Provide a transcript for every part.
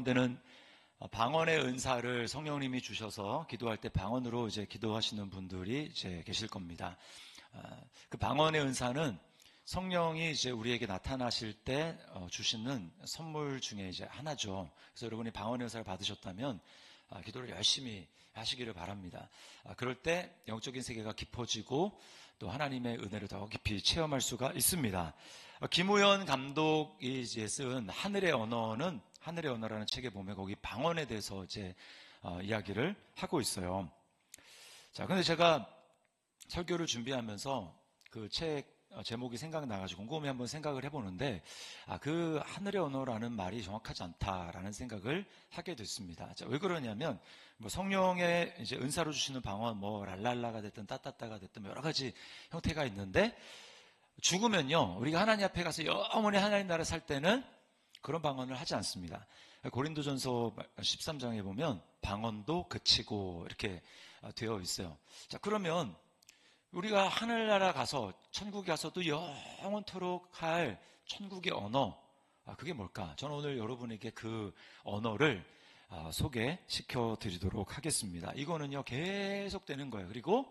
가운데는 방언의 은사를 성령님이 주셔서 기도할 때 방언으로 이제 기도하시는 분들이 이제 계실 겁니다. 그 방언의 은사는 성령이 이제 우리에게 나타나실 때 주시는 선물 중에 이제 하나죠. 그래서 여러분이 방언의 은사를 받으셨다면 기도를 열심히 하시기를 바랍니다. 그럴 때 영적인 세계가 깊어지고 또 하나님의 은혜를 더 깊이 체험할 수가 있습니다. 김우현 감독이 이제 쓴 하늘의 언어는 하늘의 언어라는 책에 보면 거기 방언에 대해서 이제 이야기를 하고 있어요. 자, 근데 제가 설교를 준비하면서 그 책 제목이 생각나가지고 곰곰이 한번 생각을 해보는데 그 하늘의 언어라는 말이 정확하지 않다라는 생각을 하게 됐습니다. 자, 왜 그러냐면 뭐 성령의 이제 은사로 주시는 방언 뭐 랄랄라가 됐든 따따따가 됐든 여러 가지 형태가 있는데 죽으면요 우리가 하나님 앞에 가서 영원히 하나님 나라 살 때는 그런 방언을 하지 않습니다. 고린도전서 13장에 보면 방언도 그치고 이렇게 되어 있어요. 자, 그러면 우리가 하늘나라 가서 천국에 가서도 영원토록 할 천국의 언어, 그게 뭘까? 저는 오늘 여러분에게 그 언어를 소개시켜 드리도록 하겠습니다. 이거는요 계속 되는 거예요. 그리고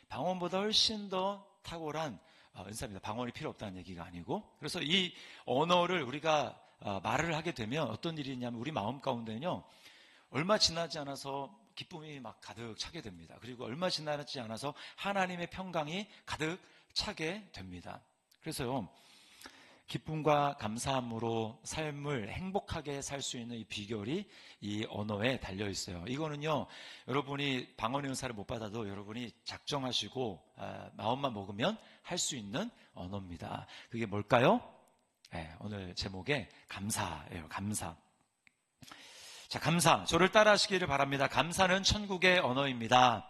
방언보다 훨씬 더 탁월한 은사입니다. 방언이 필요 없다는 얘기가 아니고. 그래서 이 언어를 우리가 말을 하게 되면 어떤 일이 있냐면 우리 마음 가운데는요 얼마 지나지 않아서 기쁨이 막 가득 차게 됩니다. 그리고 얼마 지나지 않아서 하나님의 평강이 가득 차게 됩니다. 그래서요 기쁨과 감사함으로 삶을 행복하게 살 수 있는 이 비결이 이 언어에 달려 있어요. 이거는요 여러분이 방언의 은사를 못 받아도 여러분이 작정하시고 마음만 먹으면 할 수 있는 언어입니다. 그게 뭘까요? 네, 오늘 제목에 감사예요. 감사. 자, 감사. 저를 따라 하시기를 바랍니다. 감사는 천국의 언어입니다.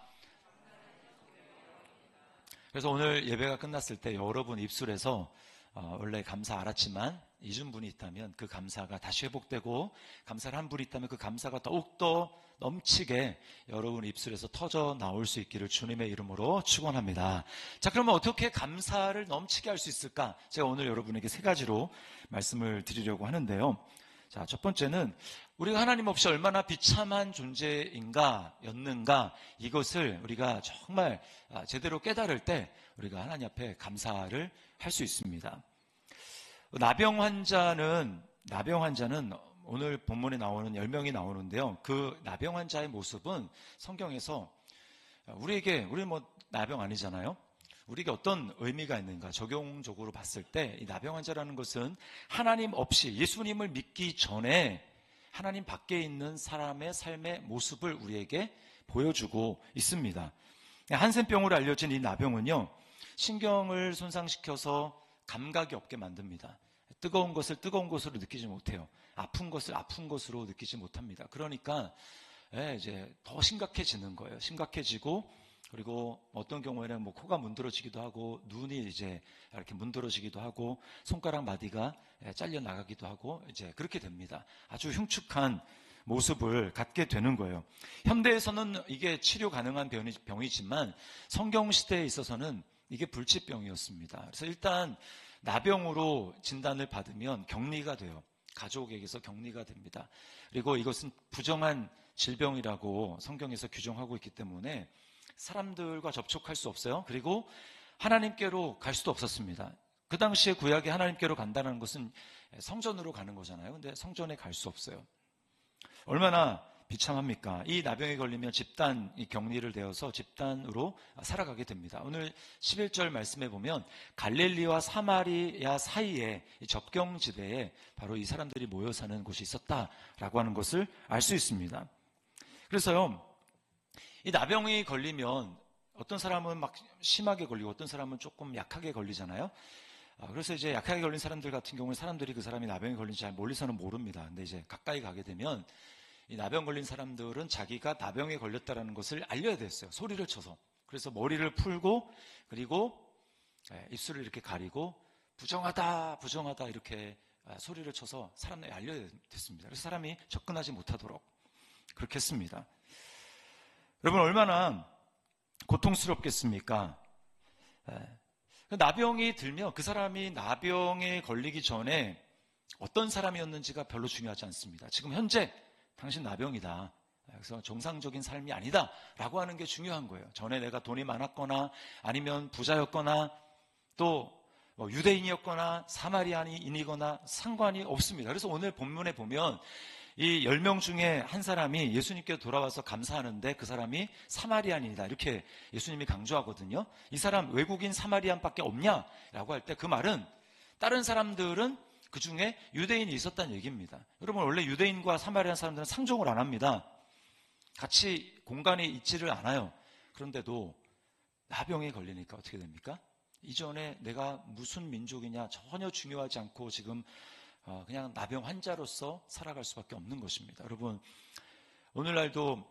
그래서 오늘 예배가 끝났을 때 여러분 입술에서 원래 감사 알았지만 잊은 분이 있다면 그 감사가 다시 회복되고 감사를 한 분이 있다면 그 감사가 더욱더 넘치게 여러분 입술에서 터져 나올 수 있기를 주님의 이름으로 축원합니다. 자, 그러면 어떻게 감사를 넘치게 할 수 있을까? 제가 오늘 여러분에게 세 가지로 말씀을 드리려고 하는데요. 자, 첫 번째는 우리가 하나님 없이 얼마나 비참한 존재인가 이것을 우리가 정말 제대로 깨달을 때 우리가 하나님 앞에 감사를 할 수 있습니다. 나병 환자는 오늘 본문에 나오는 10명이 나오는데요. 그 나병 환자의 모습은 성경에서 우리 뭐 나병 아니잖아요. 우리에게 어떤 의미가 있는가 적용적으로 봤을 때 이 나병 환자라는 것은 하나님 없이 예수님을 믿기 전에 하나님 밖에 있는 사람의 삶의 모습을 우리에게 보여주고 있습니다. 한센병으로 알려진 이 나병은요 신경을 손상시켜서 감각이 없게 만듭니다. 뜨거운 것을 뜨거운 것으로 느끼지 못해요. 아픈 것을 아픈 것으로 느끼지 못합니다. 그러니까 이제 더 심각해지는 거예요. 심각해지고 그리고 어떤 경우에는 뭐 코가 문드러지기도 하고 눈이 이제 이렇게 문드러지기도 하고 손가락 마디가 잘려 나가기도 하고 이제 그렇게 됩니다. 아주 흉측한 모습을 갖게 되는 거예요. 현대에서는 이게 치료 가능한 병이지만 성경 시대에 있어서는 이게 불치병이었습니다. 그래서 일단 나병으로 진단을 받으면 격리가 돼요. 가족에게서 격리가 됩니다. 그리고 이것은 부정한 질병이라고 성경에서 규정하고 있기 때문에 사람들과 접촉할 수 없어요. 그리고 하나님께로 갈 수도 없었습니다. 그 당시에 구약에 하나님께로 간다는 것은 성전으로 가는 거잖아요. 근데 성전에 갈 수 없어요. 얼마나 비참합니까? 이 나병에 걸리면 집단 격리를 되어서 집단으로 살아가게 됩니다. 오늘 11절 말씀에 보면 갈릴리와 사마리아 사이에 접경지대에 바로 이 사람들이 모여 사는 곳이 있었다라고 하는 것을 알 수 있습니다. 그래서요 이 나병이 걸리면 어떤 사람은 막 심하게 걸리고 어떤 사람은 조금 약하게 걸리잖아요. 그래서 이제 약하게 걸린 사람들 같은 경우는 사람들이 그 사람이 나병에 걸린지 잘 멀리서는 모릅니다. 근데 이제 가까이 가게 되면 이 나병 걸린 사람들은 자기가 나병에 걸렸다는 것을 알려야 됐어요. 소리를 쳐서. 그래서 머리를 풀고 그리고 입술을 이렇게 가리고 부정하다 이렇게 소리를 쳐서 사람들에게 알려야 됐습니다. 그래서 사람이 접근하지 못하도록 그렇게 했습니다. 여러분 얼마나 고통스럽겠습니까? 나병이 들면 그 사람이 나병에 걸리기 전에 어떤 사람이었는지가 별로 중요하지 않습니다. 지금 현재 당신 나병이다. 그래서 정상적인 삶이 아니다 라고 하는 게 중요한 거예요. 전에 내가 돈이 많았거나 아니면 부자였거나 또 유대인이었거나 사마리아인이거나 상관이 없습니다. 그래서 오늘 본문에 보면 이 10명 중에 한 사람이 예수님께 돌아와서 감사하는데 그 사람이 사마리아인이다 이렇게 예수님이 강조하거든요. 이 사람 외국인 사마리안밖에 없냐라고 할 때 그 말은 다른 사람들은 그 중에 유대인이 있었다는 얘기입니다. 여러분 원래 유대인과 사마리안 사람들은 상종을 안 합니다. 같이 공간에 있지를 않아요. 그런데도 나병에 걸리니까 어떻게 됩니까? 이전에 내가 무슨 민족이냐 전혀 중요하지 않고 지금 그냥 나병 환자로서 살아갈 수밖에 없는 것입니다. 여러분 오늘날도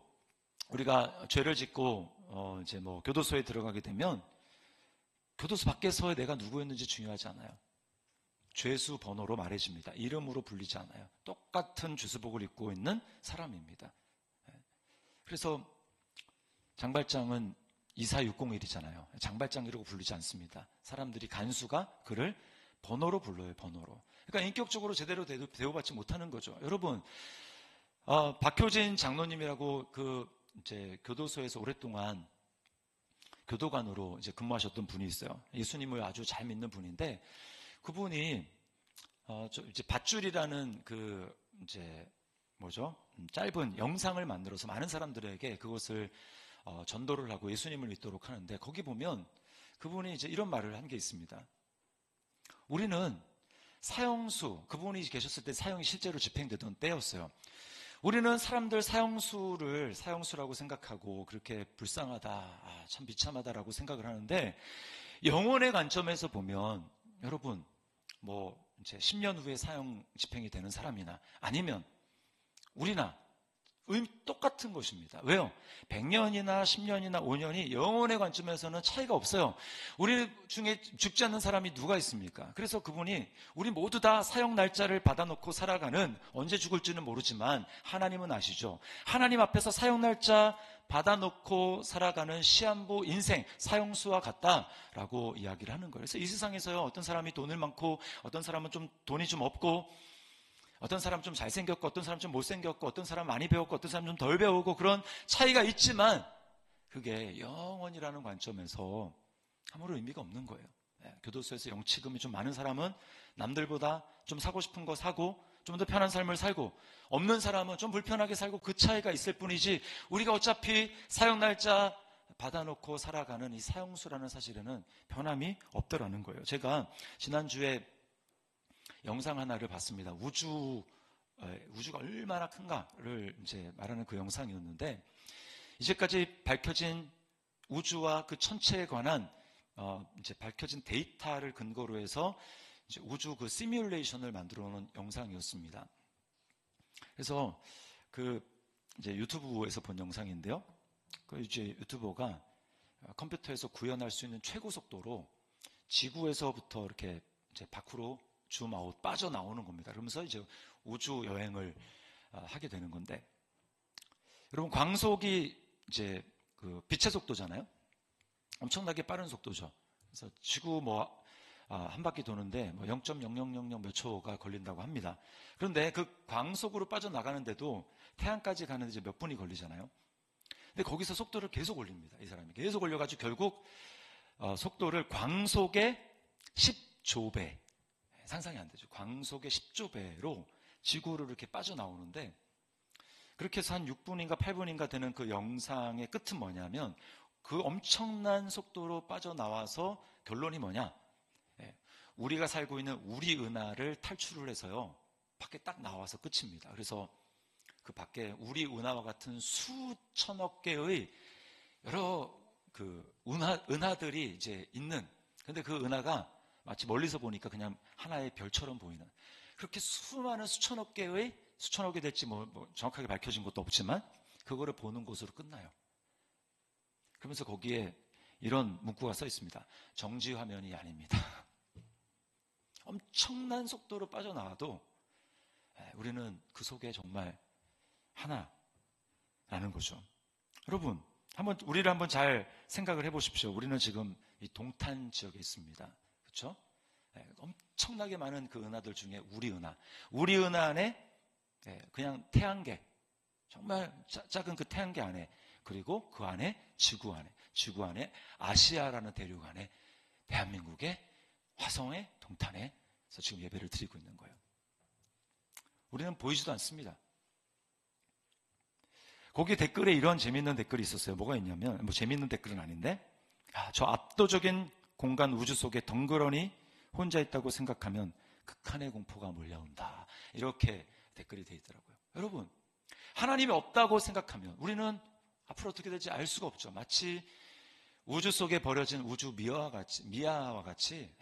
우리가 죄를 짓고 이제 교도소에 들어가게 되면 교도소 밖에서 내가 누구였는지 중요하지 않아요. 죄수 번호로 말해집니다. 이름으로 불리지 않아요. 똑같은 주스복을 입고 있는 사람입니다. 그래서 장발장은 24601이잖아요. 장발장이라고 부르지 않습니다. 사람들이 간수가 그를 번호로 불러요. 번호로. 그러니까 인격적으로 제대로 대우받지 못하는 거죠. 여러분 박효진 장로님이라고 이제 교도소에서 오랫동안 교도관으로 이제 근무하셨던 분이 있어요. 예수님을 아주 잘 믿는 분인데 그분이 이제 밧줄이라는 이제 짧은 영상을 만들어서 많은 사람들에게 그것을 전도를 하고 예수님을 믿도록 하는데 거기 보면 그분이 이제 이런 말을 한 게 있습니다. 우리는 사형수, 그분이 계셨을 때 사형이 실제로 집행되던 때였어요. 우리는 사람들 사형수라고 생각하고 그렇게 불쌍하다, 참 비참하다라고 생각을 하는데 영혼의 관점에서 보면 여러분 이제 10년 후에 사형 집행이 되는 사람이나 아니면 우리나 똑같은 것입니다. 왜요? 100년이나 10년이나 5년이 영혼의 관점에서는 차이가 없어요. 우리 중에 죽지 않는 사람이 누가 있습니까? 그래서 그분이 우리 모두 다 사형 날짜를 받아놓고 살아가는 언제 죽을지는 모르지만 하나님은 아시죠? 하나님 앞에서 사형 날짜 받아놓고 살아가는 시한부 인생 사형수와 같다라고 이야기를 하는 거예요. 그래서 이 세상에서요 어떤 사람이 돈을 많고 어떤 사람은 좀 돈이 좀 없고 어떤 사람 좀 잘생겼고 어떤 사람 좀 못생겼고 어떤 사람 많이 배웠고 어떤 사람 좀 덜 배우고 그런 차이가 있지만 그게 영원이라는 관점에서 아무런 의미가 없는 거예요. 교도소에서 영치금이 좀 많은 사람은 남들보다 좀 사고 싶은 거 사고 좀 더 편한 삶을 살고 없는 사람은 좀 불편하게 살고 그 차이가 있을 뿐이지 우리가 어차피 사형 날짜 받아놓고 살아가는 이 사형수라는 사실에는 변함이 없더라는 거예요. 제가 지난주에 영상 하나를 봤습니다. 우주가 얼마나 큰가를 이제 말하는 그 영상이었는데 이제까지 밝혀진 우주와 그 천체에 관한 이제 밝혀진 데이터를 근거로 해서 이제 우주 그 시뮬레이션을 만들어 놓은 영상이었습니다. 그래서 이제 유튜브에서 본 영상인데요. 이제 유튜버가 컴퓨터에서 구현할 수 있는 최고 속도로 지구에서부터 이렇게 이제 밖으로 줌아웃 빠져나오는 겁니다. 그러면서 이제 우주 여행을 하게 되는 건데 여러분 광속이 이제 빛의 속도잖아요. 엄청나게 빠른 속도죠. 그래서 지구 한 바퀴 도는데 0.0000 몇 초가 걸린다고 합니다. 그런데 그 광속으로 빠져나가는데도 태양까지 가는데 이제 몇 분이 걸리잖아요. 근데 거기서 속도를 계속 올립니다. 이 사람이 계속 올려가지고 결국 속도를 광속의 10조 배 상상이 안 되죠. 광속의 10조 배로 지구를 이렇게 빠져나오는데 그렇게 해서 한 6분인가 8분인가 되는 그 영상의 끝은 뭐냐면 그 엄청난 속도로 빠져나와서 결론이 뭐냐? 우리가 살고 있는 우리 은하를 탈출을 해서요. 밖에 딱 나와서 끝입니다. 그래서 그 밖에 우리 은하와 같은 수천억 개의 여러 은하들이 이제 있는 근데 그 은하가 마치 멀리서 보니까 그냥 하나의 별처럼 보이는 그렇게 수많은 수천억 개 될지 정확하게 밝혀진 것도 없지만 그거를 보는 곳으로 끝나요. 그러면서 거기에 이런 문구가 써 있습니다. 정지 화면이 아닙니다. 엄청난 속도로 빠져나와도 우리는 그 속에 정말 하나라는 거죠. 여러분, 우리를 한번 잘 생각을 해보십시오. 우리는 지금 이 동탄 지역에 있습니다. 그렇죠? 엄청나게 많은 그 은하들 중에 우리 은하 안에 그냥 태양계, 정말 작은 그 태양계 안에, 그리고 그 안에 지구 안에 아시아라는 대륙 안에 대한민국의 화성의 동탄에서 지금 예배를 드리고 있는 거예요. 우리는 보이지도 않습니다. 거기 댓글에 이런 재미있는 댓글이 있었어요. 뭐가 있냐면, 뭐 재미있는 댓글은 아닌데, 저 압도적인 공간 우주 속에 덩그러니 혼자 있다고 생각하면 극한의 공포가 몰려온다. 이렇게 댓글이 돼 있더라고요. 여러분, 하나님이 없다고 생각하면 우리는 앞으로 어떻게 될지 알 수가 없죠. 마치 우주 속에 버려진 우주 미아와 같이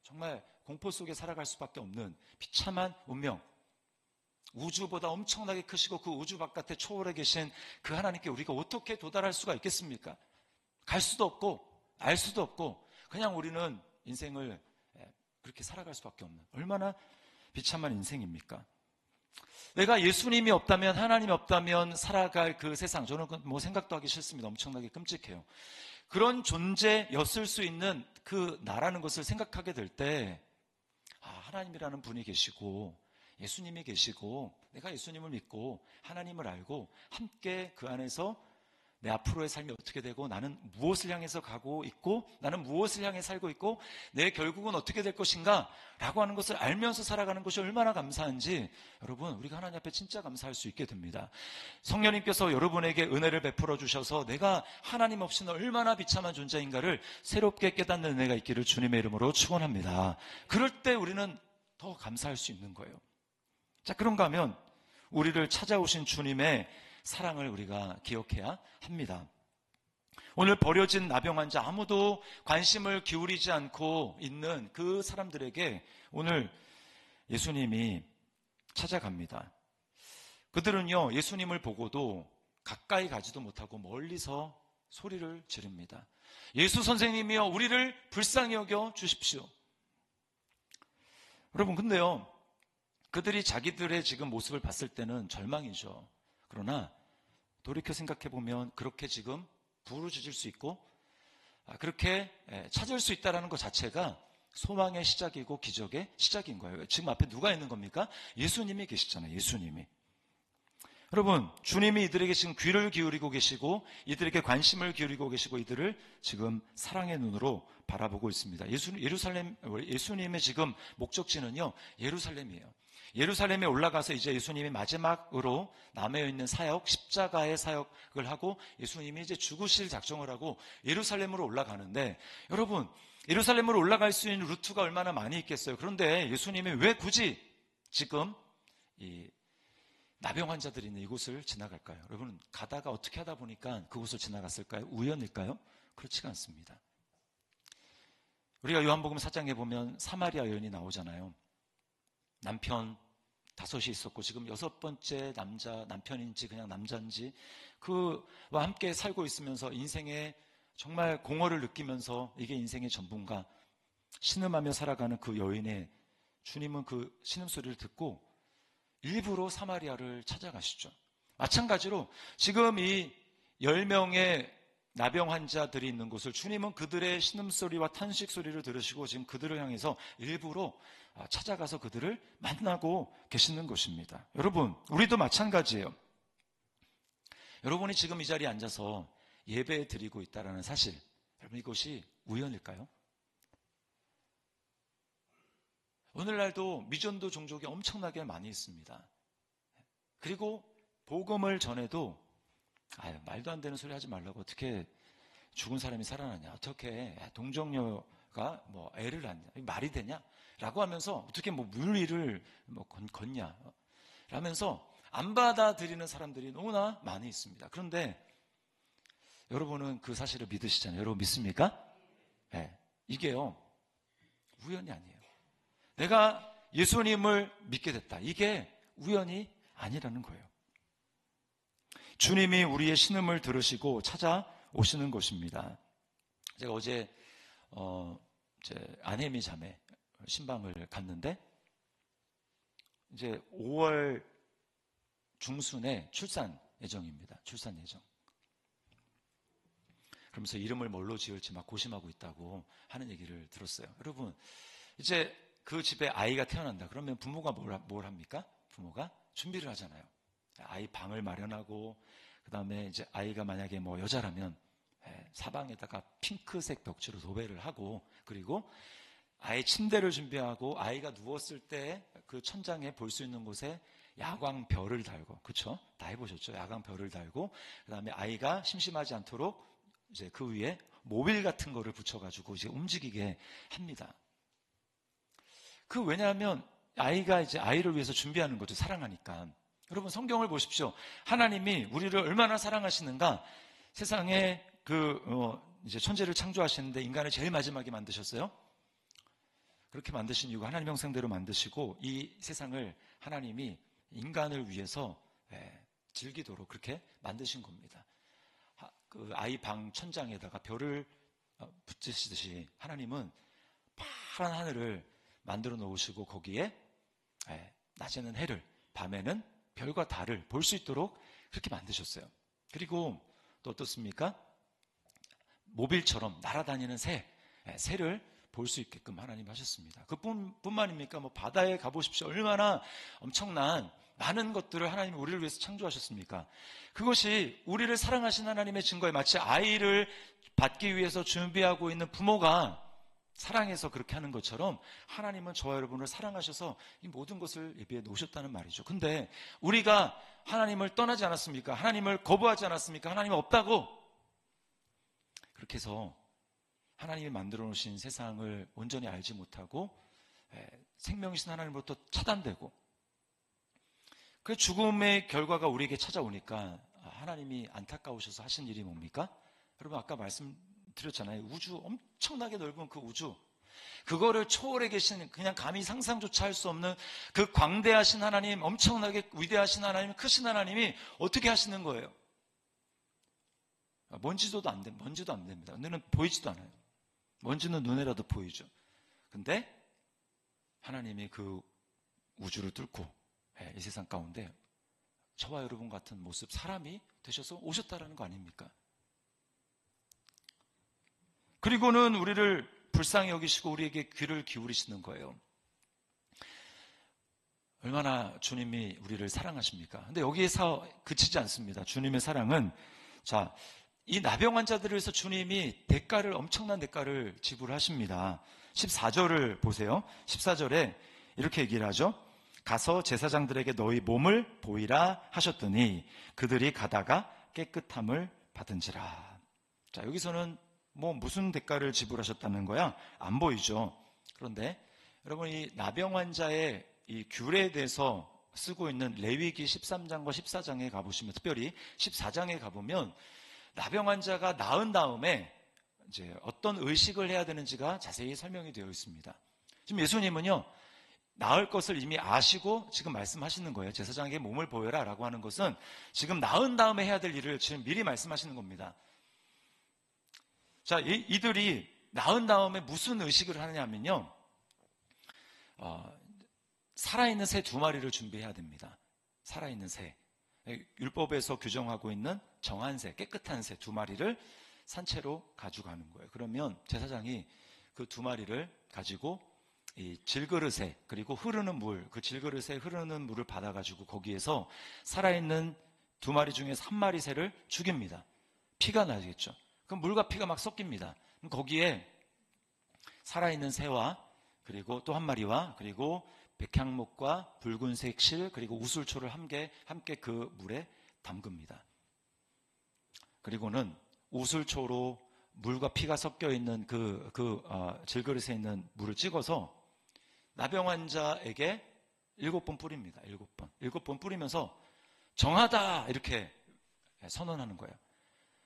정말 공포 속에 살아갈 수밖에 없는 비참한 운명, 우주보다 엄청나게 크시고 그 우주 바깥에 초월해 계신 그 하나님께 우리가 어떻게 도달할 수가 있겠습니까? 갈 수도 없고 알 수도 없고 그냥 우리는 인생을 그렇게 살아갈 수밖에 없는, 얼마나 비참한 인생입니까? 내가 예수님이 없다면, 하나님이 없다면 살아갈 그 세상, 저는 뭐 생각도 하기 싫습니다. 엄청나게 끔찍해요. 그런 존재였을 수 있는 그 나라는 것을 생각하게 될 때, 하나님이라는 분이 계시고 예수님이 계시고 내가 예수님을 믿고 하나님을 알고 함께 그 안에서 내 앞으로의 삶이 어떻게 되고 나는 무엇을 향해서 가고 있고 나는 무엇을 향해 살고 있고 내 결국은 어떻게 될 것인가 라고 하는 것을 알면서 살아가는 것이 얼마나 감사한지, 여러분, 우리가 하나님 앞에 진짜 감사할 수 있게 됩니다. 성령님께서 여러분에게 은혜를 베풀어 주셔서 내가 하나님 없이는 얼마나 비참한 존재인가를 새롭게 깨닫는 은혜가 있기를 주님의 이름으로 축원합니다. 그럴 때 우리는 더 감사할 수 있는 거예요. 자, 그런가 하면 우리를 찾아오신 주님의 사랑을 우리가 기억해야 합니다. 오늘 버려진 나병 환자, 아무도 관심을 기울이지 않고 있는 그 사람들에게 오늘 예수님이 찾아갑니다. 그들은요, 예수님을 보고도 가까이 가지도 못하고 멀리서 소리를 지릅니다. 예수 선생님이여, 우리를 불쌍히 여겨 주십시오. 여러분, 근데요, 그들이 자기들의 지금 모습을 봤을 때는 절망이죠. 그러나 돌이켜 생각해보면 그렇게 지금 부르짖을 수 있고 그렇게 찾을 수 있다는 것 자체가 소망의 시작이고 기적의 시작인 거예요. 지금 앞에 누가 있는 겁니까? 예수님이 계시잖아요. 예수님이. 여러분, 주님이 이들에게 지금 귀를 기울이고 계시고 이들에게 관심을 기울이고 계시고 이들을 지금 사랑의 눈으로 바라보고 있습니다. 예수님의 지금 목적지는요, 예루살렘이에요. 예루살렘에 올라가서 이제 예수님이 마지막으로 남아있는 사역, 십자가의 사역을 하고 예수님이 이제 죽으실 작정을 하고 예루살렘으로 올라가는데, 여러분, 예루살렘으로 올라갈 수 있는 루트가 얼마나 많이 있겠어요. 그런데 예수님이 왜 굳이 지금 이 나병 환자들이 있는 이곳을 지나갈까요? 여러분, 가다가 어떻게 하다 보니까 그곳을 지나갔을까요? 우연일까요? 그렇지가 않습니다. 우리가 요한복음 4장에 보면 사마리아 여인이 나오잖아요. 남편 5이 있었고 지금 6번째 남편인지 그냥 남자인지 그와 함께 살고 있으면서 인생의 정말 공허를 느끼면서 이게 인생의 전부인가 신음하며 살아가는 그 여인의, 주님은 그 신음소리를 듣고 일부러 사마리아를 찾아가시죠. 마찬가지로 지금 이 10명의 나병 환자들이 있는 곳을 주님은 그들의 신음소리와 탄식소리를 들으시고 지금 그들을 향해서 일부러 찾아가서 그들을 만나고 계시는 것입니다. 여러분, 우리도 마찬가지예요. 여러분이 지금 이 자리에 앉아서 예배 드리고 있다는 사실, 여러분, 이것이 우연일까요? 오늘날도 미전도 종족이 엄청나게 많이 있습니다. 그리고 복음을 전해도 말도 안 되는 소리 하지 말라고, 어떻게 죽은 사람이 살아나냐, 어떻게 동정녀가 뭐 애를 낳냐, 말이 되냐 라고 하면서 어떻게 뭐 물위를 뭐 걷냐 라면서 안 받아들이는 사람들이 너무나 많이 있습니다. 그런데 여러분은 그 사실을 믿으시잖아요. 여러분 믿습니까? 네. 이게요, 우연이 아니에요. 내가 예수님을 믿게 됐다, 이게 우연이 아니라는 거예요. 주님이 우리의 신음을 들으시고 찾아오시는 것입니다. 제가 어제 제 아내미 자매 신방을 갔는데 이제 5월 중순에 출산 예정입니다. 출산 예정. 그러면서 이름을 뭘로 지을지 막 고심하고 있다고 하는 얘기를 들었어요. 여러분, 이제 그 집에 아이가 태어난다. 그러면 부모가 뭘 합니까? 부모가 준비를 하잖아요. 아이 방을 마련하고, 그 다음에 이제 아이가 만약에 뭐 여자라면 사방에다가 핑크색 벽지로 도배를 하고, 그리고 아이 침대를 준비하고, 아이가 누웠을 때 그 천장에 볼 수 있는 곳에 야광별을 달고, 그쵸? 다 해보셨죠? 야광별을 달고, 그 다음에 아이가 심심하지 않도록 이제 그 위에 모빌 같은 거를 붙여가지고 이제 움직이게 합니다. 왜냐하면 아이가 이제 아이를 위해서 준비하는 거죠. 사랑하니까. 여러분, 성경을 보십시오. 하나님이 우리를 얼마나 사랑하시는가. 세상에 이제 천지를 창조하시는데 인간을 제일 마지막에 만드셨어요. 그렇게 만드신 이유가 하나님 형상대로 만드시고, 이 세상을 하나님이 인간을 위해서 즐기도록 그렇게 만드신 겁니다. 그 아이 방 천장에다가 별을 붙이시듯이 하나님은 파란 하늘을 만들어 놓으시고, 거기에 낮에는 해를, 밤에는 별과 달을 볼 수 있도록 그렇게 만드셨어요. 그리고 또 어떻습니까? 모빌처럼 날아다니는 새를 볼 수 있게끔 하나님 하셨습니다. 그뿐만입니까? 뭐 바다에 가보십시오. 얼마나 엄청난 많은 것들을 하나님이 우리를 위해서 창조하셨습니까? 그것이 우리를 사랑하신 하나님의 증거에, 마치 아이를 받기 위해서 준비하고 있는 부모가 사랑해서 그렇게 하는 것처럼 하나님은 저와 여러분을 사랑하셔서 이 모든 것을 예비해 놓으셨다는 말이죠. 근데 우리가 하나님을 떠나지 않았습니까? 하나님을 거부하지 않았습니까? 하나님은 없다고. 그렇게 해서 하나님이 만들어 놓으신 세상을 온전히 알지 못하고 생명이신 하나님으로부터 차단되고, 그 죽음의 결과가 우리에게 찾아오니까 하나님이 안타까우셔서 하신 일이 뭡니까? 여러분, 아까 말씀드렸잖아요. 우주, 엄청나게 넓은 그 우주, 그거를 초월해 계신, 그냥 감히 상상조차 할 수 없는 그 광대하신 하나님, 엄청나게 위대하신 하나님, 크신 하나님이 어떻게 하시는 거예요? 먼지도 안 됩니다. 눈에는 보이지도 않아요. 먼지는 눈에라도 보이죠. 근데 하나님이 그 우주를 뚫고 이 세상 가운데 저와 여러분 같은 모습, 사람이 되셔서 오셨다라는 거 아닙니까? 그리고는 우리를 불쌍히 여기시고 우리에게 귀를 기울이시는 거예요. 얼마나 주님이 우리를 사랑하십니까? 근데 여기에서 그치지 않습니다. 주님의 사랑은, 이 나병 환자들을 위해서 주님이 엄청난 대가를 지불하십니다. 14절을 보세요. 14절에 이렇게 얘기를 하죠. 가서 제사장들에게 너희 몸을 보이라 하셨더니 그들이 가다가 깨끗함을 받은지라. 여기서는 무슨 대가를 지불하셨다는 거야? 안 보이죠. 그런데 여러분, 이 나병 환자의 이 규례에 대해서 쓰고 있는 레위기 13장과 14장에 가보시면, 특별히 14장에 가보면 나병 환자가 나은 다음에 이제 어떤 의식을 해야 되는지가 자세히 설명이 되어 있습니다. 지금 예수님은요, 나을 것을 이미 아시고 지금 말씀하시는 거예요. 제사장에게 몸을 보여라 라고 하는 것은 지금 나은 다음에 해야 될 일을 지금 미리 말씀하시는 겁니다. 이들이 나은 다음에 무슨 의식을 하느냐 하면요, 살아있는 새 2마리를 준비해야 됩니다. 살아있는 새. 율법에서 규정하고 있는 정한 새, 깨끗한 새 2마리를 산채로 가져가는 거예요. 그러면 제사장이 그 2마리를 가지고 이 질그릇에, 그리고 흐르는 물, 그 질그릇에 흐르는 물을 받아가지고 거기에서 살아있는 2마리 중에서 1마리 새를 죽입니다. 피가 나겠죠. 그럼 물과 피가 막 섞입니다. 그럼 거기에 살아있는 새와, 그리고 또 1마리와, 그리고 백향목과 붉은색 실, 그리고 우슬초를 함께 그 물에 담급니다. 그리고는 우슬초로 물과 피가 섞여 있는 질그릇에 있는 물을 찍어서 나병 환자에게 7번 뿌립니다. 7번. 7번 뿌리면서 정하다 이렇게 선언하는 거예요.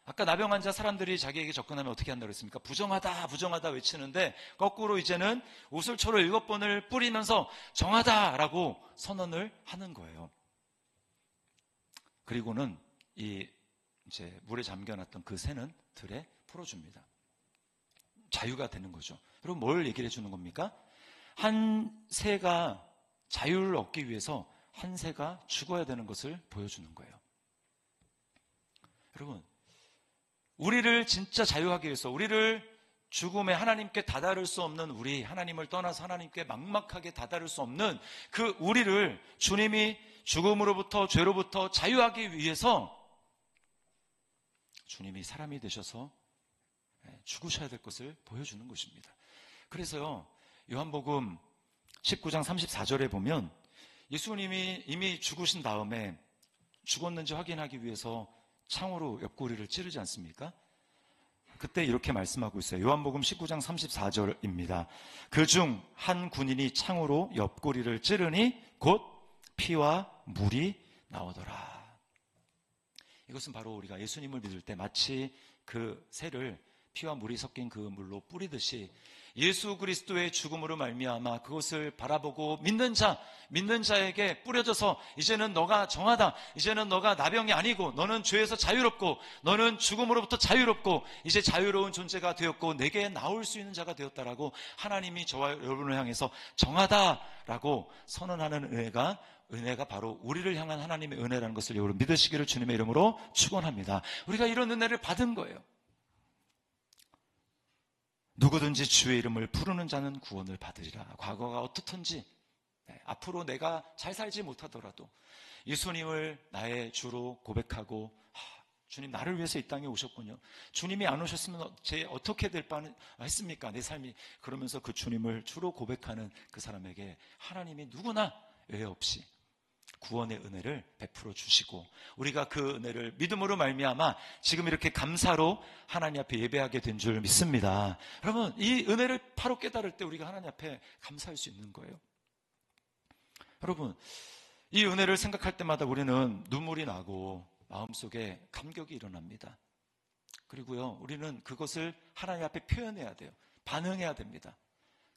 아까 나병 환자 사람들이 자기에게 접근하면 어떻게 한다고 했습니까? 부정하다, 부정하다 외치는데, 거꾸로 이제는 우슬초를 7번을 뿌리면서 정하다라고 선언을 하는 거예요. 그리고는 이제 물에 잠겨놨던 그 새는 들에 풀어줍니다. 자유가 되는 거죠. 여러분, 뭘 얘기를 해주는 겁니까? 한 새가 자유를 얻기 위해서 한 새가 죽어야 되는 것을 보여주는 거예요. 여러분, 우리를 진짜 자유하기 위해서, 우리를 죽음에 하나님께 다다를 수 없는 우리, 하나님을 떠나서 하나님께 막막하게 다다를 수 없는 그 우리를 주님이 죽음으로부터, 죄로부터 자유하기 위해서 주님이 사람이 되셔서 죽으셔야 될 것을 보여주는 것입니다. 그래서요, 요한복음 19장 34절에 보면 예수님이 이미 죽으신 다음에 죽었는지 확인하기 위해서 창으로 옆구리를 찌르지 않습니까? 그때 이렇게 말씀하고 있어요. 요한복음 19장 34절입니다. 그중 한 군인이 창으로 옆구리를 찌르니 곧 피와 물이 나오더라. 이것은 바로 우리가 예수님을 믿을 때 마치 그 새를 피와 물이 섞인 그 물로 뿌리듯이 예수 그리스도의 죽음으로 말미암아 그것을 바라보고 믿는 자에게 뿌려져서 이제는 너가 정하다, 이제는 너가 나병이 아니고 너는 죄에서 자유롭고 너는 죽음으로부터 자유롭고 이제 자유로운 존재가 되었고 내게 나올 수 있는 자가 되었다라고 하나님이 저와 여러분을 향해서 정하다라고 선언하는 은혜가 바로 우리를 향한 하나님의 은혜라는 것을 여러분 믿으시기를 주님의 이름으로 축원합니다. 우리가 이런 은혜를 받은 거예요. 누구든지 주의 이름을 부르는 자는 구원을 받으리라. 과거가 어떻든지 앞으로 내가 잘 살지 못하더라도 예수님을 나의 주로 고백하고 주님 나를 위해서 이 땅에 오셨군요. 주님이 안 오셨으면 제 어떻게 될 뻔했습니까? 내 삶이. 그러면서 그 주님을 주로 고백하는 그 사람에게 하나님이 누구나 예외 없이 구원의 은혜를 베풀어 주시고 우리가 그 은혜를 믿음으로 말미암아 지금 이렇게 감사로 하나님 앞에 예배하게 된 줄 믿습니다. 여러분, 이 은혜를 바로 깨달을 때 우리가 하나님 앞에 감사할 수 있는 거예요. 여러분, 이 은혜를 생각할 때마다 우리는 눈물이 나고 마음속에 감격이 일어납니다. 그리고요, 우리는 그것을 하나님 앞에 표현해야 돼요. 반응해야 됩니다.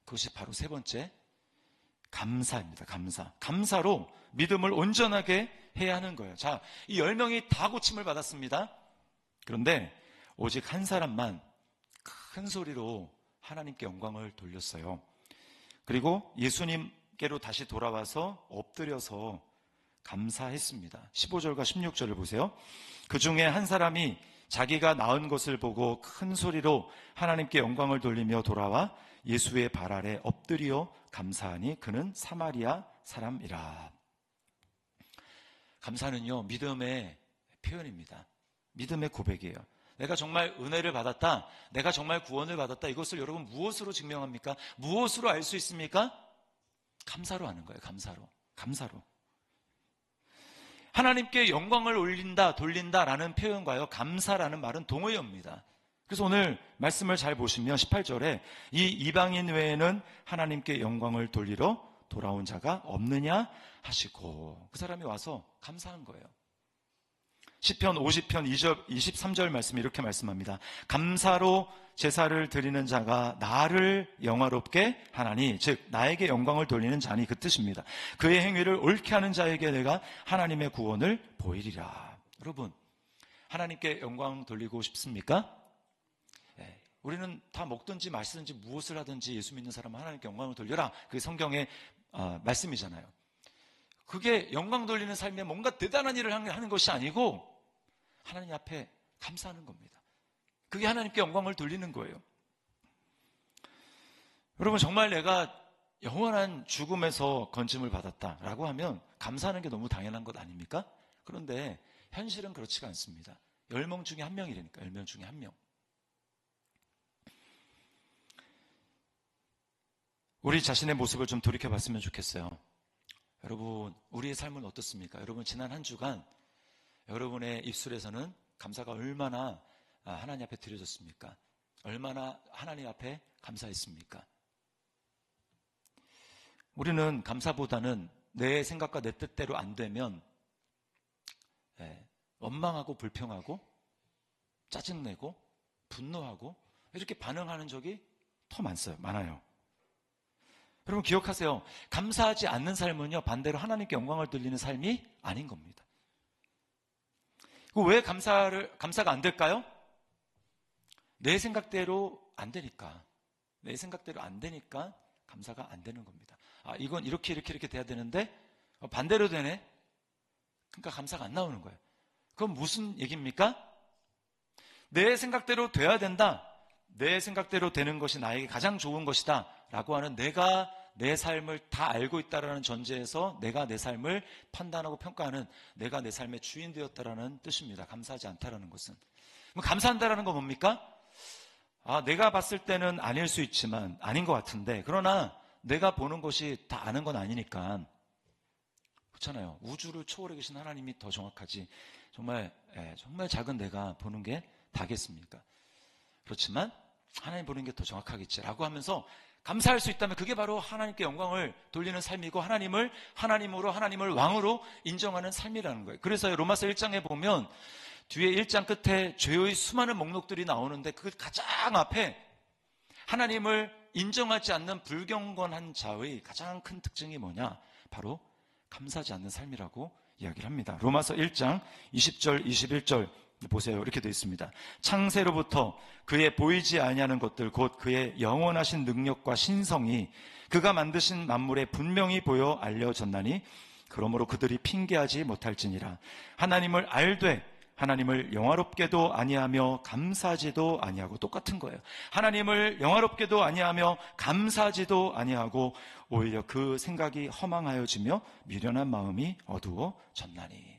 그것이 바로 세 번째 감사입니다. 감사로 믿음을 온전하게 해야 하는 거예요. 자, 이 10명이 다 고침을 받았습니다. 그런데 오직 한 사람만 큰 소리로 하나님께 영광을 돌렸어요. 그리고 예수님께로 다시 돌아와서 엎드려서 감사했습니다. 15절과 16절을 보세요. 그 중에 한 사람이 자기가 낳은 것을 보고 큰 소리로 하나님께 영광을 돌리며 돌아와 예수의 발 아래 엎드려 감사하니 그는 사마리아 사람이라. 감사는요, 믿음의 표현입니다. 믿음의 고백이에요. 내가 정말 은혜를 받았다, 내가 정말 구원을 받았다, 이것을 여러분 무엇으로 증명합니까? 무엇으로 알 수 있습니까? 감사로 하는 거예요. 감사로. 하나님께 영광을 돌린다라는 표현과요, 감사라는 말은 동의어입니다. 그래서 오늘 말씀을 잘 보시면 18절에 이 이방인 외에는 하나님께 영광을 돌리러 돌아온 자가 없느냐 하시고 그 사람이 와서 감사한 거예요. 시편 50편 23절 말씀이 이렇게 말씀합니다. 감사로 제사를 드리는 자가 나를 영화롭게 하나니, 즉 나에게 영광을 돌리는 자니, 그 뜻입니다. 그의 행위를 옳게 하는 자에게 내가 하나님의 구원을 보이리라. 여러분, 하나님께 영광 돌리고 싶습니까? 우리는 다 먹든지 마시든지 무엇을 하든지 예수 믿는 사람은 하나님께 영광을 돌려라. 그게 성경의 말씀이잖아요. 그게 영광 돌리는 삶에 뭔가 대단한 일을 하는 것이 아니고 하나님 앞에 감사하는 겁니다. 그게 하나님께 영광을 돌리는 거예요. 여러분, 정말 내가 영원한 죽음에서 건짐을 받았다라고 하면 감사하는 게 너무 당연한 것 아닙니까? 그런데 현실은 그렇지가 않습니다. 10명 중에 1명이라니까. 10명 중에 1명. 우리 자신의 모습을 좀 돌이켜봤으면 좋겠어요. 여러분, 우리의 삶은 어떻습니까? 여러분, 지난 한 주간 여러분의 입술에서는 감사가 얼마나 하나님 앞에 드려졌습니까? 얼마나 하나님 앞에 감사했습니까? 우리는 감사보다는 내 생각과 내 뜻대로 안 되면 원망하고 불평하고 짜증내고 분노하고 이렇게 반응하는 적이 더 많아요. 여러분, 기억하세요. 감사하지 않는 삶은요, 반대로 하나님께 영광을 돌리는 삶이 아닌 겁니다. 왜 감사가 안 될까요? 내 생각대로 안 되니까. 내 생각대로 안 되니까 감사가 안 되는 겁니다. 이건 이렇게 돼야 되는데 반대로 되네? 그러니까 감사가 안 나오는 거예요. 그건 무슨 얘기입니까? 내 생각대로 돼야 된다. 내 생각대로 되는 것이 나에게 가장 좋은 것이다 라고 하는 내가 내 삶을 다 알고 있다라는 전제에서 내가 내 삶을 판단하고 평가하는 내가 내 삶의 주인 되었다라는 뜻입니다. 감사하지 않다라는 것은. 감사한다라는 건 뭡니까? 내가 봤을 때는 아닐 수 있지만 아닌 것 같은데 그러나 내가 보는 것이 다 아는 건 아니니까 그렇잖아요. 우주를 초월해 계신 하나님이 더 정확하지 정말 작은 내가 보는 게 다겠습니까? 그렇지만 하나님 보는 게 더 정확하겠지라고 하면서 감사할 수 있다면 그게 바로 하나님께 영광을 돌리는 삶이고 하나님을 하나님으로 하나님을 왕으로 인정하는 삶이라는 거예요. 그래서 로마서 1장에 보면 뒤에 1장 끝에 죄의 수많은 목록들이 나오는데 그 가장 앞에 하나님을 인정하지 않는 불경건한 자의 가장 큰 특징이 뭐냐? 바로 감사하지 않는 삶이라고 이야기를 합니다. 로마서 1장 20절 21절 보세요. 이렇게 되어 있습니다. 창세로부터 그의 보이지 아니하는 것들 곧 그의 영원하신 능력과 신성이 그가 만드신 만물에 분명히 보여 알려졌나니 그러므로 그들이 핑계하지 못할지니라. 하나님을 알되 하나님을 영화롭게도 아니하며 감사하지도 아니하고 똑같은 거예요. 하나님을 영화롭게도 아니하며 감사하지도 아니하고 오히려 그 생각이 허망하여지며 미련한 마음이 어두워졌나니.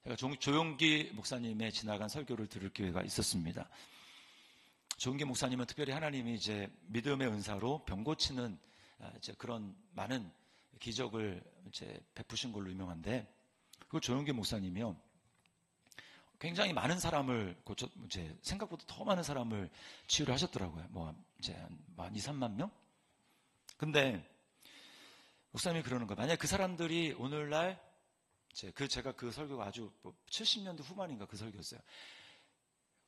제가 조용기 목사님의 지나간 설교를 들을 기회가 있었습니다. 조용기 목사님은 특별히 하나님이 이제 믿음의 은사로 병 고치는 이제 그런 많은 기적을 이제 베푸신 걸로 유명한데 그 조용기 목사님이요. 굉장히 많은 사람을 이제 생각보다 더 많은 사람을 치유를 하셨더라고요. 이제 한 2, 3만 명? 근데 목사님이 그러는 거예요. 만약에 그 사람들이 오늘날 제가 그 설교가 아주 70년대 후반인가 그 설교였어요.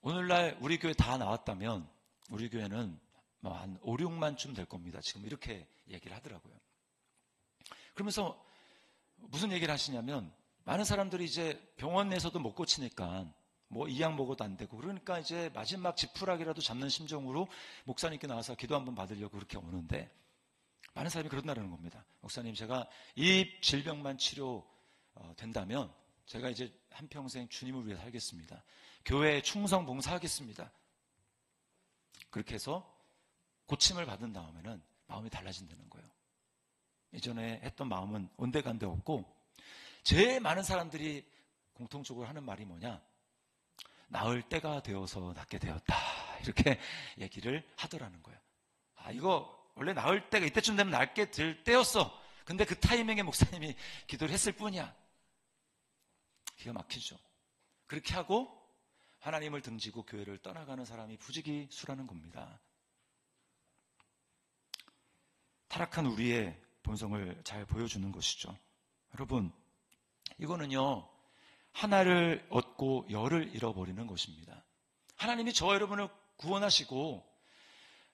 오늘날 우리 교회 다 나왔다면 우리 교회는 한 5, 6만쯤 될 겁니다. 지금 이렇게 얘기를 하더라고요. 그러면서 무슨 얘기를 하시냐면 많은 사람들이 이제 병원 내에서도 못 고치니까 이 약 먹어도 안 되고 그러니까 이제 마지막 지푸라기라도 잡는 심정으로 목사님께 나와서 기도 한번 받으려고 그렇게 오는데 많은 사람이 그런다는 겁니다. 목사님 제가 이 질병만 치료 된다면 제가 이제 한평생 주님을 위해 살겠습니다. 교회에 충성 봉사하겠습니다. 그렇게 해서 고침을 받은 다음에는 마음이 달라진다는 거예요. 이전에 했던 마음은 온데간데 없고 제일 많은 사람들이 공통적으로 하는 말이 뭐냐? 나을 때가 되어서 낫게 되었다. 이렇게 얘기를 하더라는 거예요. 이거 원래 나을 때가 이때쯤 되면 낫게 될 때였어. 근데 그 타이밍에 목사님이 기도를 했을 뿐이야. 기가 막히죠. 그렇게 하고 하나님을 등지고 교회를 떠나가는 사람이 부지기수라는 겁니다. 타락한 우리의 본성을 잘 보여주는 것이죠. 여러분, 이거는요, 하나를 얻고 열을 잃어버리는 것입니다. 하나님이 저와 여러분을 구원하시고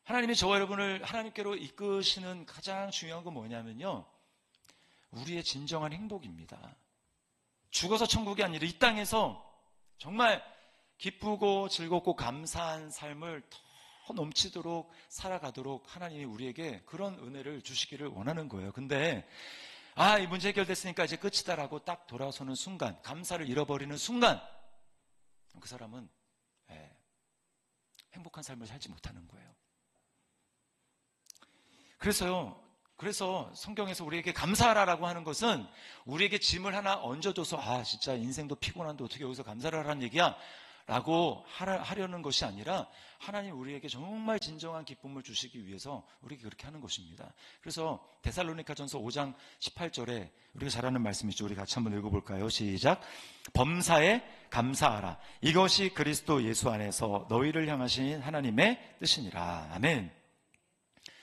하나님이 저와 여러분을 하나님께로 이끄시는 가장 중요한 건 뭐냐면요, 우리의 진정한 행복입니다. 죽어서 천국이 아니라 이 땅에서 정말 기쁘고 즐겁고 감사한 삶을 더 넘치도록 살아가도록 하나님이 우리에게 그런 은혜를 주시기를 원하는 거예요. 근데 이 문제 해결됐으니까 이제 끝이다라고 딱 돌아서는 순간, 감사를 잃어버리는 순간 그 사람은 행복한 삶을 살지 못하는 거예요. 그래서 성경에서 우리에게 감사하라라고 하는 것은 우리에게 짐을 하나 얹어줘서 진짜 인생도 피곤한데 어떻게 여기서 감사를 하라는 얘기야? 라고 하려는 것이 아니라 하나님 우리에게 정말 진정한 기쁨을 주시기 위해서 우리에게 그렇게 하는 것입니다. 그래서 데살로니가전서 5장 18절에 우리가 잘 아는 말씀이죠. 우리 같이 한번 읽어볼까요? 시작. 범사에 감사하라. 이것이 그리스도 예수 안에서 너희를 향하신 하나님의 뜻이니라. 아멘.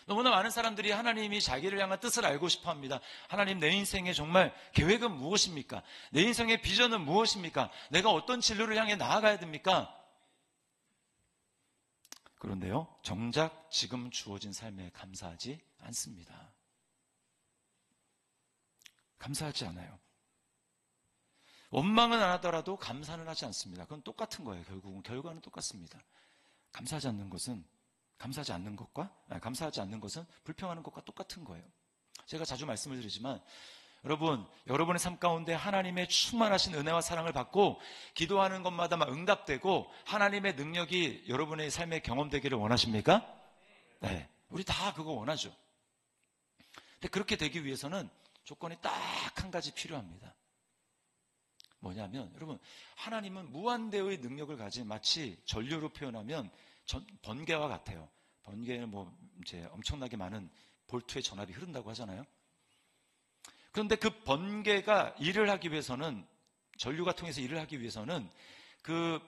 너무나 많은 사람들이 하나님이 자기를 향한 뜻을 알고 싶어 합니다. 하나님, 내 인생의 정말 계획은 무엇입니까? 내 인생의 비전은 무엇입니까? 내가 어떤 진로를 향해 나아가야 됩니까? 그런데요, 정작 지금 주어진 삶에 감사하지 않습니다. 감사하지 않아요. 원망은 안 하더라도 감사는 하지 않습니다. 그건 똑같은 거예요. 결국은 결과는 똑같습니다. 감사하지 않는 것은 감사하지 않는 것은 불평하는 것과 똑같은 거예요. 제가 자주 말씀을 드리지만 여러분, 여러분의 삶 가운데 하나님의 충만하신 은혜와 사랑을 받고 기도하는 것마다 막 응답되고 하나님의 능력이 여러분의 삶에 경험되기를 원하십니까? 네, 우리 다 그거 원하죠. 근데 그렇게 되기 위해서는 조건이 딱 한 가지 필요합니다. 뭐냐면, 여러분, 하나님은 무한대의 능력을 가진, 마치 전류로 표현하면 번개와 같아요. 번개는 이제 엄청나게 많은 볼트의 전압이 흐른다고 하잖아요. 그런데 그 번개가 일을 하기 위해서는, 전류가 통해서 일을 하기 위해서는 그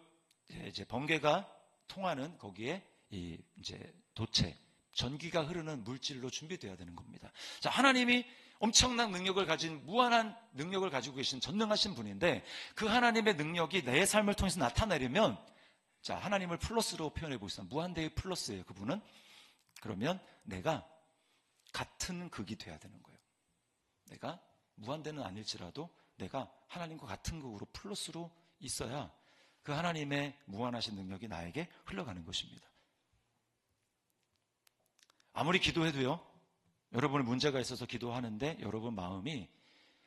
이제 번개가 통하는 거기에 이제 도체, 전기가 흐르는 물질로 준비되어야 되는 겁니다. 자, 하나님이 엄청난 능력을 가진, 무한한 능력을 가지고 계신 전능하신 분인데, 그 하나님의 능력이 내 삶을 통해서 나타내려면, 자, 하나님을 플러스로 표현해 보겠습니다. 무한대의 플러스예요, 그분은. 그러면 내가 같은 극이 돼야 되는 거예요. 내가 무한대는 아닐지라도 내가 하나님과 같은 극으로 플러스로 있어야 그 하나님의 무한하신 능력이 나에게 흘러가는 것입니다. 아무리 기도해도요, 여러분의 문제가 있어서 기도하는데 여러분 마음이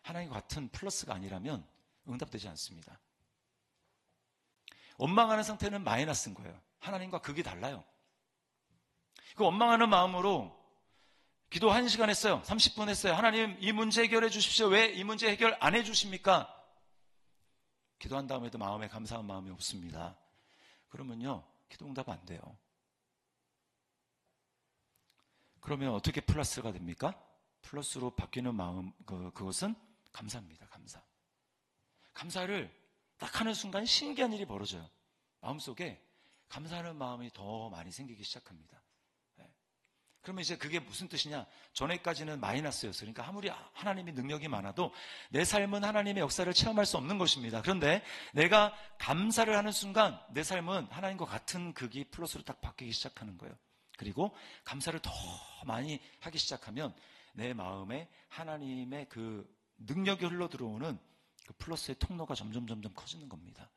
하나님과 같은 플러스가 아니라면 응답되지 않습니다. 원망하는 상태는 마이너스인 거예요. 하나님과 극이 달라요. 그 원망하는 마음으로 기도 1시간 했어요. 30분 했어요. 하나님, 이 문제 해결해 주십시오. 왜 이 문제 해결 안 해 주십니까? 기도한 다음에도 마음에 감사한 마음이 없습니다. 그러면요, 기도 응답 안 돼요. 그러면 어떻게 플러스가 됩니까? 플러스로 바뀌는 마음, 그것은 감사입니다. 감사. 감사를 딱 하는 순간 신기한 일이 벌어져요. 마음속에 감사하는 마음이 더 많이 생기기 시작합니다. 그러면 이제 그게 무슨 뜻이냐? 전에까지는 마이너스였어요. 그러니까 아무리 하나님의 능력이 많아도 내 삶은 하나님의 역사를 체험할 수 없는 것입니다. 그런데 내가 감사를 하는 순간 내 삶은 하나님과 같은 극이 플러스로 딱 바뀌기 시작하는 거예요. 그리고 감사를 더 많이 하기 시작하면 내 마음에 하나님의 그 능력이 흘러들어오는 그 플러스의 통로가 점점 커지는 겁니다.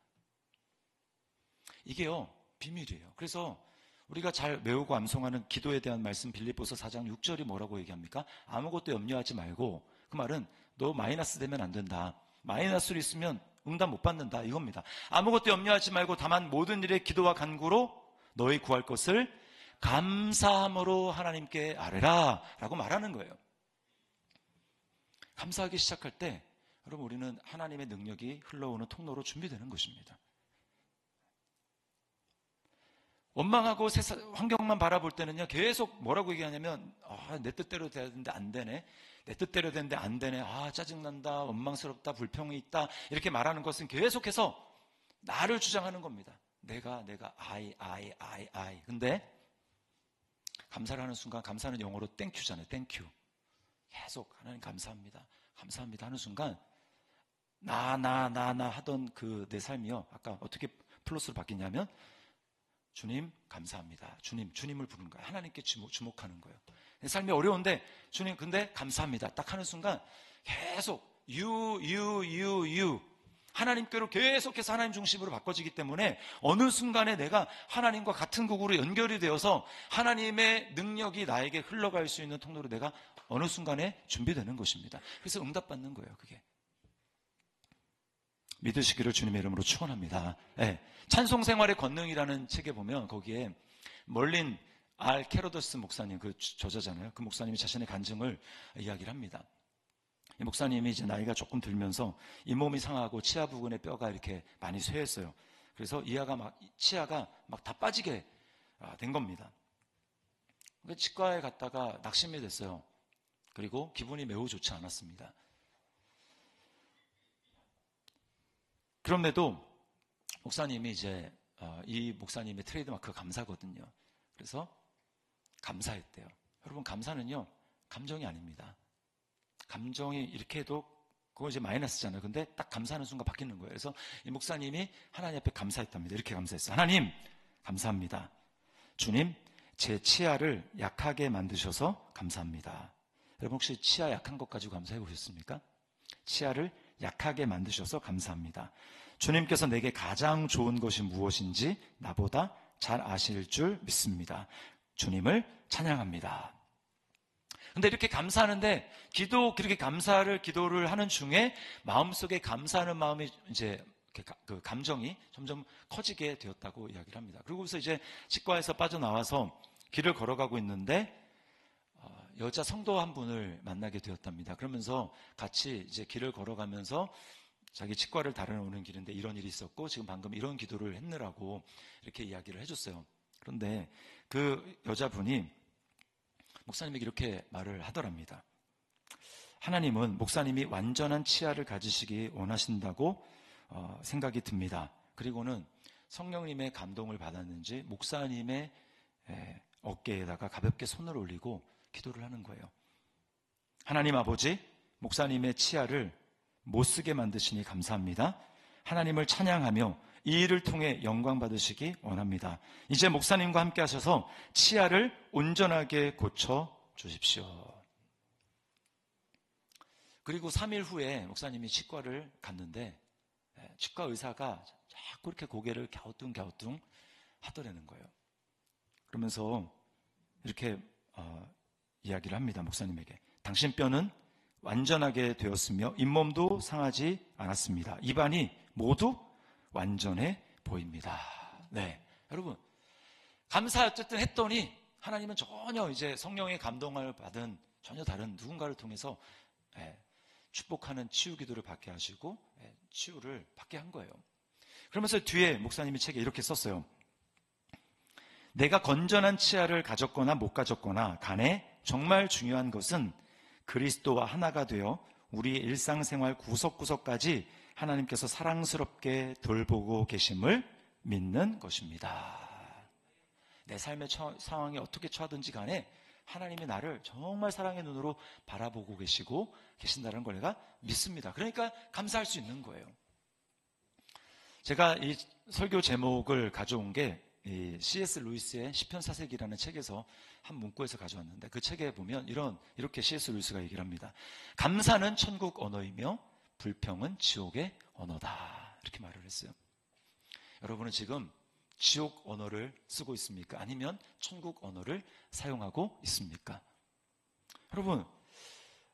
이게요, 비밀이에요. 그래서 우리가 잘 외우고 암송하는 기도에 대한 말씀, 빌립보서 4장 6절이 뭐라고 얘기합니까? 아무것도 염려하지 말고, 그 말은 너 마이너스 되면 안 된다. 마이너스로 있으면 응답 못 받는다, 이겁니다. 아무것도 염려하지 말고 다만 모든 일에 기도와 간구로 너희 구할 것을 감사함으로 하나님께 아뢰라 라고 말하는 거예요. 감사하기 시작할 때 여러분, 우리는 하나님의 능력이 흘러오는 통로로 준비되는 것입니다. 원망하고 환경만 바라볼 때는요, 계속 뭐라고 얘기하냐면, 내 뜻대로 돼야 되는데 안 되네. 내 뜻대로 되는데 안 되네. 짜증난다. 원망스럽다. 불평이 있다. 이렇게 말하는 것은 계속해서 나를 주장하는 겁니다. 내가, I. 근데 감사를 하는 순간, 감사는 영어로 땡큐잖아요. 땡큐. 계속 하나님 감사합니다. 감사합니다 하는 순간 나 하던 그 내 삶이요, 아까 어떻게 플러스로 바뀌냐면, 주님 감사합니다. 주님을 부르는 거예요. 하나님께 주목하는 거예요. 내 삶이 어려운데 주님 근데 감사합니다 딱 하는 순간 계속 you 하나님께로 계속해서 하나님 중심으로 바꿔지기 때문에 어느 순간에 내가 하나님과 같은 극으로 연결이 되어서 하나님의 능력이 나에게 흘러갈 수 있는 통로로 내가 어느 순간에 준비되는 것입니다. 그래서 응답받는 거예요. 그게 믿으시기를 주님의 이름으로 축원합니다. 네. 찬송생활의 권능이라는 책에 보면 거기에 멀린 알 캐로더스 목사님, 그 저자잖아요. 그 목사님이 자신의 간증을 이야기를 합니다. 이 목사님이 이제 나이가 조금 들면서 잇몸이 상하고 치아 부근의 뼈가 이렇게 많이 쇠했어요. 그래서 치아가 막 다 빠지게 된 겁니다. 치과에 갔다가 낙심이 됐어요. 그리고 기분이 매우 좋지 않았습니다. 그럼에도 목사님이 이제 이 목사님의 트레이드마크가 감사거든요. 그래서 감사했대요. 여러분, 감사는요, 감정이 아닙니다. 감정이 이렇게 해도 그거 이제 마이너스잖아요. 근데 딱 감사하는 순간 바뀌는 거예요. 그래서 이 목사님이 하나님 앞에 감사했답니다. 이렇게 감사했어요. 하나님, 감사합니다. 주님, 제 치아를 약하게 만드셔서 감사합니다. 여러분, 혹시 치아 약한 것 가지고 감사해 보셨습니까? 치아를 약하게 만드셔서 감사합니다. 주님께서 내게 가장 좋은 것이 무엇인지 나보다 잘 아실 줄 믿습니다. 주님을 찬양합니다. 근데 이렇게 감사하는데 그렇게 기도를 하는 중에 마음속에 감사하는 마음이 이제 그 감정이 점점 커지게 되었다고 이야기를 합니다. 그러고서 이제 치과에서 빠져나와서 길을 걸어가고 있는데 여자 성도 한 분을 만나게 되었답니다. 그러면서 같이 이제 길을 걸어가면서 자기 치과를 다녀오는 길인데 이런 일이 있었고 지금 방금 이런 기도를 했느라고 이렇게 이야기를 해줬어요. 그런데 그 여자분이 목사님에게 이렇게 말을 하더랍니다. 하나님은 목사님이 완전한 치아를 가지시기 원하신다고 생각이 듭니다. 그리고는 성령님의 감동을 받았는지 목사님의 어깨에다가 가볍게 손을 올리고 기도를 하는 거예요. 하나님 아버지, 목사님의 치아를 못쓰게 만드시니 감사합니다. 하나님을 찬양하며 이 일을 통해 영광 받으시기 원합니다. 이제 목사님과 함께 하셔서 치아를 온전하게 고쳐 주십시오. 그리고 3일 후에 목사님이 치과를 갔는데 치과 의사가 자꾸 이렇게 고개를 갸우뚱 하더라는 거예요. 그러면서 이렇게 이야기를 합니다. 목사님에게. 당신 뼈는 완전하게 되었으며 잇몸도 상하지 않았습니다. 입안이 모두 완전해 보입니다. 네, 여러분 감사 어쨌든 했더니 하나님은 전혀 이제 성령의 감동을 받은 전혀 다른 누군가를 통해서 축복하는 치유 기도를 받게 하시고 치유를 받게 한 거예요. 그러면서 뒤에 목사님이 책에 이렇게 썼어요. 내가 건전한 치아를 가졌거나 못 가졌거나 간에 정말 중요한 것은 그리스도와 하나가 되어 우리의 일상생활 구석구석까지 하나님께서 사랑스럽게 돌보고 계심을 믿는 것입니다. 내 삶의 상황이 어떻게 처하든지 간에 하나님이 나를 정말 사랑의 눈으로 바라보고 계신다는 걸 내가 믿습니다. 그러니까 감사할 수 있는 거예요. 제가 이 설교 제목을 가져온 게 C.S. 루이스의 시편 사색이라는 책에서 한 문구에서 가져왔는데 그 책에 보면 이렇게 C.S. 루이스가 얘기를 합니다. 감사는 천국 언어이며 불평은 지옥의 언어다. 이렇게 말을 했어요. 여러분은 지금 지옥 언어를 쓰고 있습니까? 아니면 천국 언어를 사용하고 있습니까? 여러분,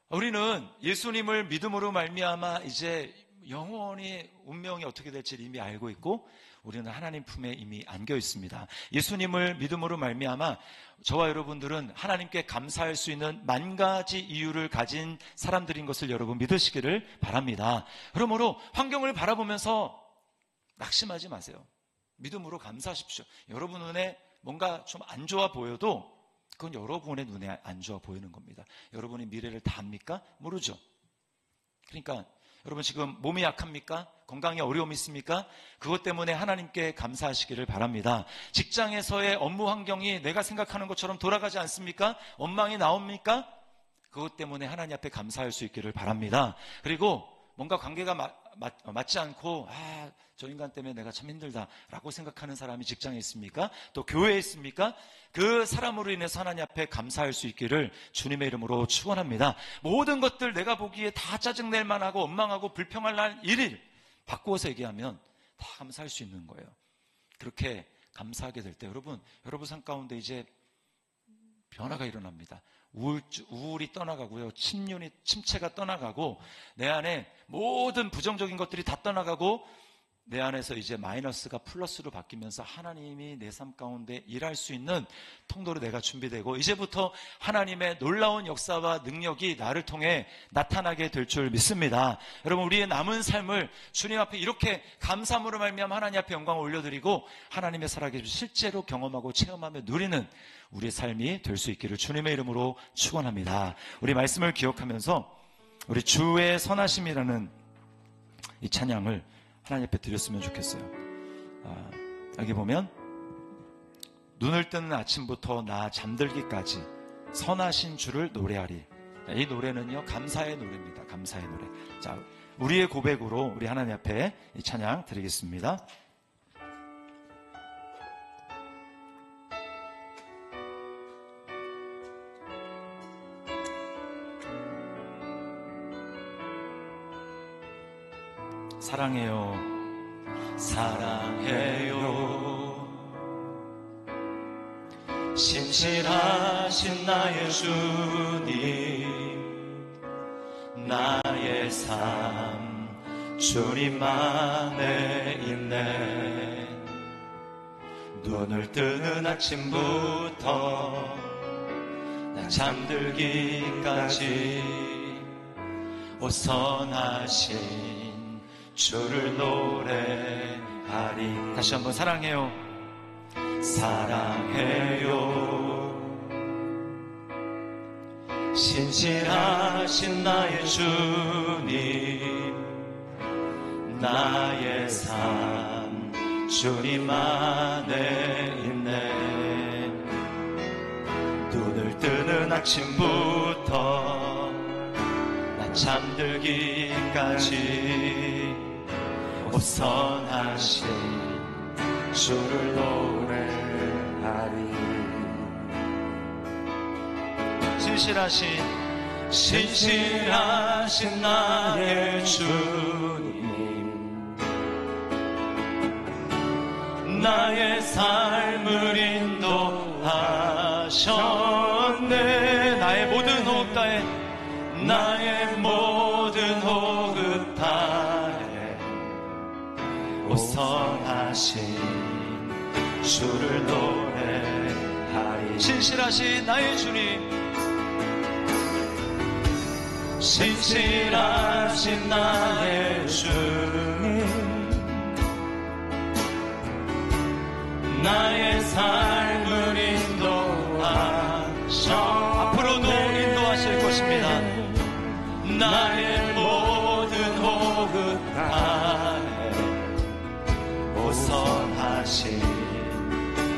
우리는 예수님을 믿음으로 말미암아 이제 영원히 운명이 어떻게 될지 이미 알고 있고 우리는 하나님 품에 이미 안겨 있습니다. 예수님을 믿음으로 말미암아 저와 여러분들은 하나님께 감사할 수 있는 만 가지 이유를 가진 사람들인 것을 여러분 믿으시기를 바랍니다. 그러므로 환경을 바라보면서 낙심하지 마세요. 믿음으로 감사하십시오. 여러분 눈에 뭔가 좀 안 좋아 보여도 그건 여러분의 눈에 안 좋아 보이는 겁니다. 여러분이 미래를 다 압니까? 모르죠. 그러니까 여러분 지금 몸이 약합니까? 건강에 어려움이 있습니까? 그것 때문에 하나님께 감사하시기를 바랍니다. 직장에서의 업무 환경이 내가 생각하는 것처럼 돌아가지 않습니까? 원망이 나옵니까? 그것 때문에 하나님 앞에 감사할 수 있기를 바랍니다. 그리고 뭔가 관계가 맞지 않고 저 인간 때문에 내가 참 힘들다라고 생각하는 사람이 직장에 있습니까? 또 교회에 있습니까? 그 사람으로 인해서 하나님 앞에 감사할 수 있기를 주님의 이름으로 축원합니다. 모든 것들 내가 보기에 다 짜증낼 만하고 원망하고 불평할 일을 바꾸어서 얘기하면 다 감사할 수 있는 거예요. 그렇게 감사하게 될 때 여러분 삶 가운데 이제 변화가 일어납니다. 우울이 떠나가고요. 침체가 떠나가고 내 안에 모든 부정적인 것들이 다 떠나가고 내 안에서 이제 마이너스가 플러스로 바뀌면서 하나님이 내 삶 가운데 일할 수 있는 통로로 내가 준비되고 이제부터 하나님의 놀라운 역사와 능력이 나를 통해 나타나게 될 줄 믿습니다. 여러분 우리의 남은 삶을 주님 앞에 이렇게 감사함으로 말미암아 하나님 앞에 영광을 올려드리고 하나님의 살아계심 실제로 경험하고 체험하며 누리는 우리의 삶이 될 수 있기를 주님의 이름으로 축원합니다. 우리 말씀을 기억하면서 우리 주의 선하심이라는 이 찬양을 하나님 앞에 드렸으면 좋겠어요. 여기 보면 눈을 뜨는 아침부터 나 잠들기까지 선하신 주를 노래하리. 이 노래는요 감사의 노래입니다. 감사의 노래. 자, 우리의 고백으로 우리 하나님 앞에 이 찬양 드리겠습니다. 사랑해요. 사랑해요. 신실하신 나의 주님, 나의 삶 주님 안에 있네. 눈을 뜨는 아침부터 나 잠들기까지 오 선하신 주를 노래하리. 다시 한번 사랑해요. 사랑해요. 신실하신 나의 주님, 나의 삶 주님 안에 있네. 눈을 뜨는 아침부터 나 잠들기까지 오 선하신 주를 노래하리. 신실하신 나의 주님, 나의 삶을 인도하셨네. 나의 모든 호흡 다해, 나의 모든 호흡 다해 오 선하신 주를 노래하리. 신실하신 나의 주님, 신실하신 나의 주님, 나의 삶을 인도하셔. 앞으로도 인도하실 것입니다. 나의 모든 호흡 다해 오 선하신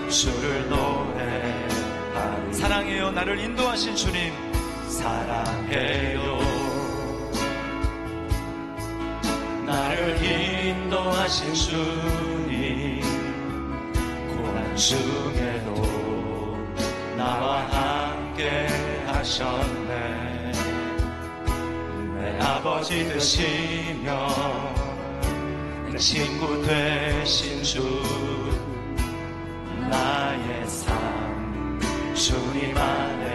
주를 노래하리. 사랑해요. 나를 인도하신 주님, 사랑해요. 나를 인도하신 주님, 고난 중에도 나와 함께 하셨네. 내 아버지 되시며 내 친구 되신 주, 나의 삶 주님 안에.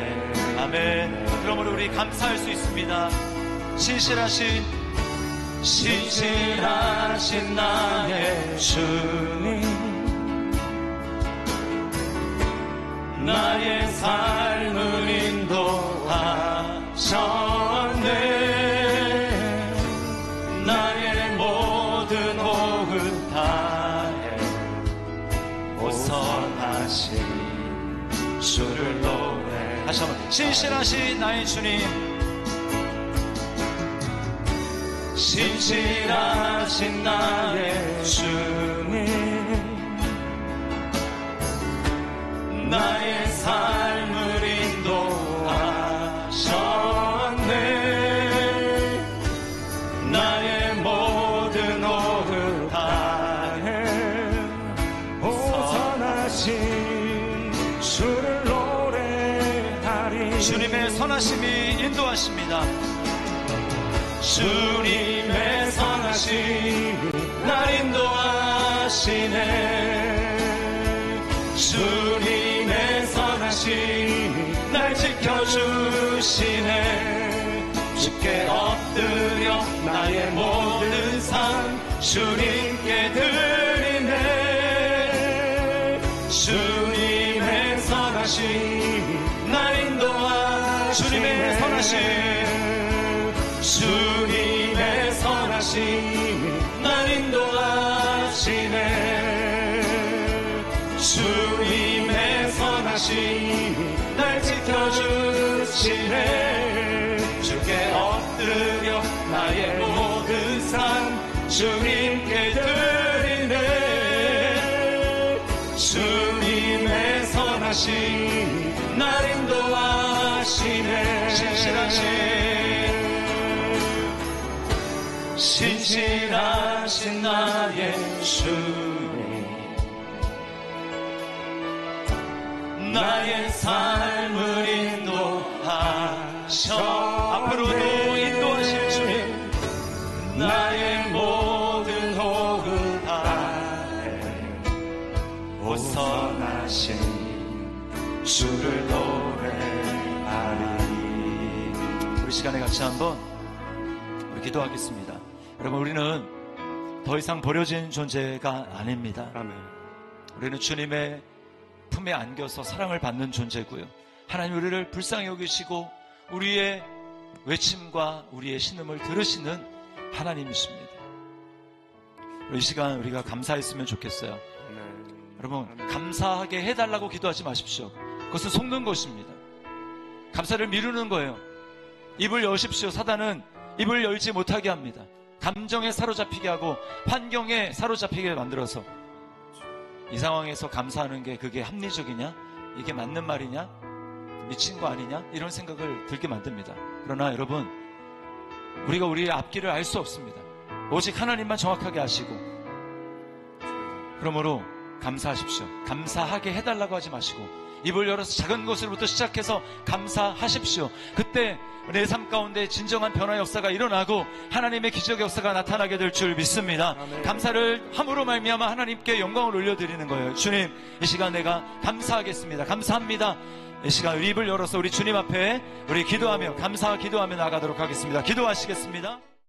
아멘. 그러므로 우리 감사할 수 있습니다. 신실하신 나의 주님, 나의 삶을 인도하셨네. 나의 모든 호흡 다해 오 선하신 주를 노래. 다시 한번. 신실하신 나의 주님, 신실하신 나의 주님, 나의 삶을 인도하셨네. 나의 모든 호흡 다해 오 선하신 주를 노래하리. 주님의 선하심이 인도하십니다. 주님의 선하심이 날 인도하시네. 주님의 선하심이 날 지켜주시네. 주께 엎드려 나의 모든 삶 주님께 드리네. 주님의 선하심이 날 인도하시네. 주님의 선하심, 주님의 선하심이 날 인도하시네. 주님의 선하심이 날 지켜주시네. 주께 엎드려 나의 모든 삶 주님께 드리네. 주님의 선하심이 날 인도하시네. 신실하신 나의 주님, 나의 삶을 인도하셔. 앞으로도 인도하실 주님, 나의 모든 호흡 다해 오 선하신 주 우리 시간에 같이 한번 우리 기도하겠습니다. 여러분, 우리는 더 이상 버려진 존재가 아닙니다. 아멘. 우리는 주님의 품에 안겨서 사랑을 받는 존재고요. 하나님 우리를 불쌍히 여기시고 우리의 외침과 우리의 신음을 들으시는 하나님이십니다. 이 시간 우리가 감사했으면 좋겠어요. 아멘. 여러분, 아멘. 감사하게 해달라고 기도하지 마십시오. 그것은 속는 것입니다. 감사를 미루는 거예요. 입을 여십시오. 사단은 입을 열지 못하게 합니다. 감정에 사로잡히게 하고 환경에 사로잡히게 만들어서 이 상황에서 감사하는 게 그게 합리적이냐? 이게 맞는 말이냐? 미친 거 아니냐? 이런 생각을 들게 만듭니다. 그러나 여러분, 우리가 우리의 앞길을 알 수 없습니다. 오직 하나님만 정확하게 아시고, 그러므로 감사하십시오. 감사하게 해달라고 하지 마시고 입을 열어서 작은 것으로부터 시작해서 감사하십시오. 그때 내 삶 가운데 진정한 변화 역사가 일어나고 하나님의 기적 역사가 나타나게 될 줄 믿습니다. 아멘. 감사를 함으로 말미암아 하나님께 영광을 올려드리는 거예요. 주님, 이 시간 내가 감사하겠습니다. 감사합니다. 이 시간 우리 입을 열어서 우리 주님 앞에 우리 기도하며 감사와 기도하며 나가도록 하겠습니다. 기도하시겠습니다.